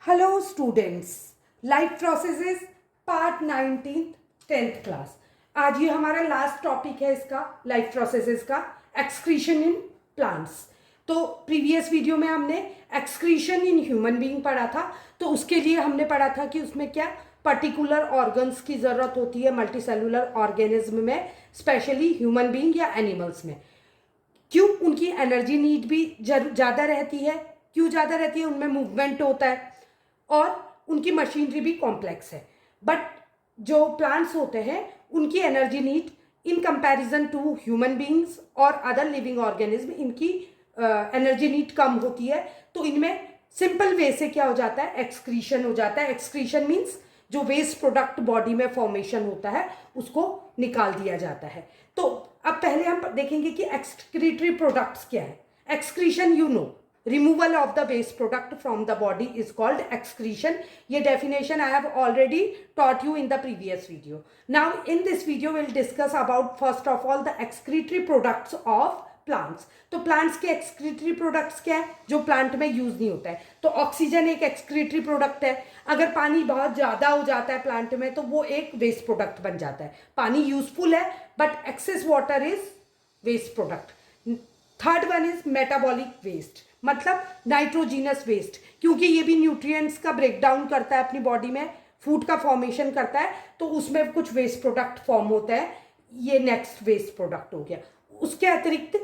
Hello students, life processes part 19 10th class. आज ये हमारा लास्ट टॉपिक है इसका, लाइफ प्रोसेसेस का, एक्सक्रीशन इन प्लांट्स। तो प्रीवियस वीडियो में हमने एक्सक्रीशन इन ह्यूमन बीइंग पढ़ा था। तो उसके लिए हमने पढ़ा था कि उसमें क्या पर्टिकुलर ऑर्गन्स की ज़रूरत होती है मल्टी सेलुलर ऑर्गेनिज्म में, स्पेशली ह्यूमन बीइंग या एनिमल्स में। क्यों? उनकी एनर्जी नीड भी ज़्यादा रहती है। क्यों ज़्यादा रहती है? उनमें मूवमेंट होता है और उनकी मशीनरी भी कॉम्प्लेक्स है। बट जो प्लांट्स होते हैं उनकी energy need in comparison to human beings और अदर लिविंग ऑर्गेनिज्म, इनकी एनर्जी नीड कम होती है। तो इनमें सिंपल वे से क्या हो जाता है, एक्सक्रीशन हो जाता है। एक्सक्रीशन मीन्स जो वेस्ट प्रोडक्ट बॉडी में फॉर्मेशन होता है उसको निकाल दिया जाता है। तो अब पहले हम देखेंगे कि एक्सक्रीटरी प्रोडक्ट्स क्या है। Excretion you know, removal of the waste product from the body is called excretion. ये definition I have already taught you in the previous video. Now in this video we'll discuss about first of all the excretory products of plants. तो plants के excretory products क्या है जो plant में use नहीं होता है? तो ऑक्सीजन एक excretory product है। अगर पानी बहुत ज़्यादा हो जाता है प्लांट में तो वो एक वेस्ट प्रोडक्ट बन जाता है। पानी यूजफुल है but excess water is waste product. Third one is metabolic waste, मतलब नाइट्रोजीनस वेस्ट, क्योंकि ये भी न्यूट्रिएंट्स का ब्रेकडाउन करता है अपनी बॉडी में, फूड का फॉर्मेशन करता है, तो उसमें कुछ वेस्ट प्रोडक्ट फॉर्म होता है। ये नेक्स्ट वेस्ट प्रोडक्ट हो गया। उसके अतिरिक्त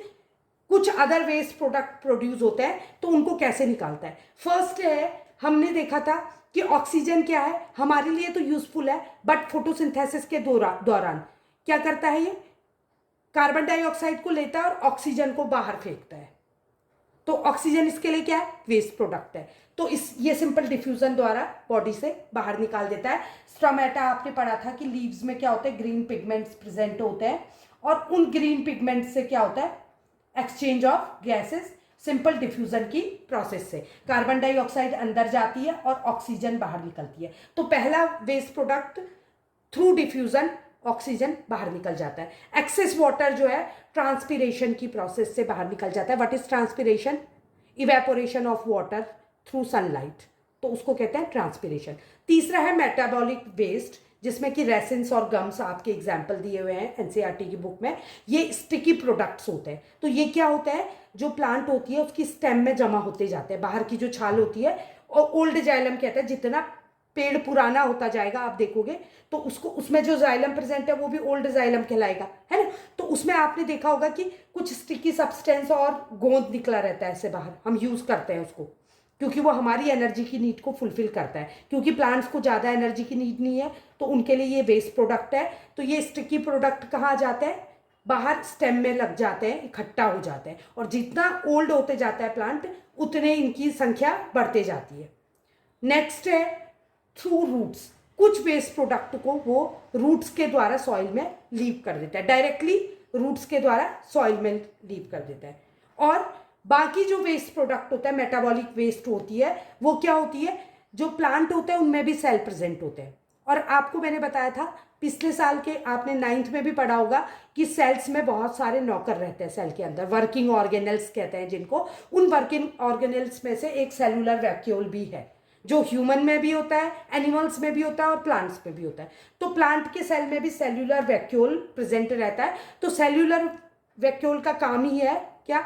कुछ अदर वेस्ट प्रोडक्ट प्रोड्यूस होते हैं, तो उनको कैसे निकालता है? फर्स्ट है, हमने देखा था कि ऑक्सीजन क्या है, हमारे लिए तो यूजफुल है बट फोटोसिंथेसिस के दौरान क्या करता है, ये कार्बन डाइऑक्साइड को लेता है और ऑक्सीजन को बाहर फेंकता है। तो ऑक्सीजन इसके लिए क्या है, वेस्ट प्रोडक्ट है। तो ये सिंपल डिफ्यूजन द्वारा बॉडी से बाहर निकाल देता है। स्टोमेटा आपने पढ़ा था कि लीव्स में क्या होता है, ग्रीन पिगमेंट्स प्रेजेंट होते हैं और उन ग्रीन पिगमेंट्स से क्या होता है, exchange of gases, simple diffusion की प्रोसेस से कार्बन डाइऑक्साइड अंदर जाती है और ऑक्सीजन बाहर निकलती है। तो पहला waste product through diffusion oxygen बाहर निकल जाता है। एक्सेस वाटर जो है ट्रांसपिरेशन की प्रोसेस से बाहर निकल जाता है। What is transpiration? Evaporation of water through sunlight, तो उसको कहते हैं ट्रांसपिरेशन। तीसरा है मेटाबॉलिक वेस्ट, जिसमें कि रेसिन्स और गम्स आपके एग्जाम्पल दिए हुए हैं एनसीईआरटी की बुक में। ये स्टिकी प्रोडक्ट्स होते हैं। तो ये क्या होता है, जो प्लांट होती है उसकी स्टेम में जमा होते जाते हैं, बाहर की जो छाल होती है, और ओल्ड जाइलम कहते हैं। जितना पेड़ पुराना होता जाएगा आप देखोगे तो उसको, उसमें जो जाइलम प्रेजेंट है वो भी ओल्ड जाइलम कहलाएगा, है ना। तो उसमें आपने देखा होगा कि कुछ स्टिकी सब्सटेंस और गोंद निकला रहता है ऐसे बाहर, हम यूज करते हैं उसको क्योंकि वो हमारी एनर्जी की नीड को फुलफिल करता है। क्योंकि प्लांट्स को ज़्यादा एनर्जी की नीड नहीं है तो उनके लिए ये वेस्ट प्रोडक्ट है। तो ये स्टिकी प्रोडक्ट कहाँ जाते हैं, बाहर स्टेम में लग जाते हैं, इकट्ठा हो जाते हैं, और जितना ओल्ड होते जाता है प्लांट उतने इनकी संख्या बढ़ते जाती है। नेक्स्ट है थ्रू रूट्स। कुछ वेस्ट प्रोडक्ट को वो रूट्स के द्वारा सॉइल में लीव कर देता है, डायरेक्टली रूट्स के द्वारा सॉइल में लीव कर देता है। और बाकी जो वेस्ट प्रोडक्ट होता है, मेटाबॉलिक वेस्ट होती है, वो क्या होती है, जो प्लांट होते हैं उनमें भी सेल प्रेजेंट होते हैं। और आपको मैंने बताया था पिछले साल के, आपने 9th में भी पढ़ा होगा कि सेल्स में बहुत सारे नौकर रहते हैं सेल के अंदर, वर्किंग ऑर्गेनेल्स कहते हैं जिनको। उन वर्किंग ऑर्गेनेल्स में से एक सेलुलर वैक्यूल भी है, जो ह्यूमन में भी होता है, एनिमल्स में भी होता है और प्लांट्स में भी होता है। तो प्लांट के सेल में भी सेल्यूलर वैक्यूल प्रेजेंट रहता है। तो सेल्यूलर वैक्यूल का काम ही है क्या,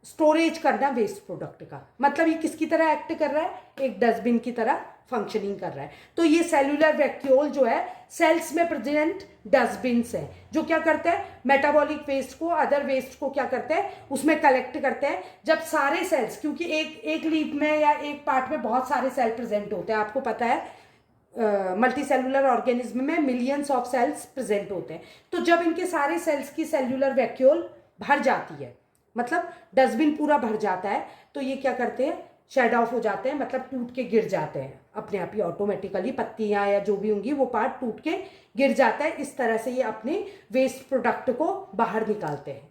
स्टोरेज करना वेस्ट प्रोडक्ट का। मतलब ये किसकी तरह एक्ट कर रहा है, एक डस्टबिन की तरह फंक्शनिंग कर रहा है। तो ये सेल्यूलर वैक्यूल जो है सेल्स में प्रेजेंट डस्टबिन्स है, जो क्या करते हैं, मेटाबॉलिक वेस्ट को, अदर वेस्ट को क्या करते हैं, उसमें कलेक्ट करते हैं। जब सारे सेल्स, क्योंकि एक लीफ में या एक पार्ट में बहुत सारे सेल प्रेजेंट होते हैं, आपको पता है मल्टी सेलुलर ऑर्गेनिज्म में मिलियंस ऑफ सेल्स प्रेजेंट होते हैं। तो जब इनके सारे सेल्स की सेल्यूलर वैक्यूल भर जाती है, मतलब डस्टबिन पूरा भर जाता है, तो ये क्या करते हैं, शेड ऑफ हो जाते हैं, मतलब टूट के गिर जाते हैं अपने आप ही ऑटोमेटिकली। पत्तियां या जो भी होंगी वो पार्ट टूट के गिर जाता है। इस तरह से ये अपने वेस्ट प्रोडक्ट को बाहर निकालते हैं।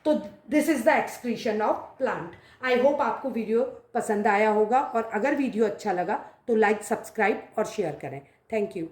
तो this is the excretion of plant. I hope आपको वीडियो पसंद आया होगा, और अगर वीडियो अच्छा लगा तो लाइक, सब्सक्राइब और शेयर करें। Thank you.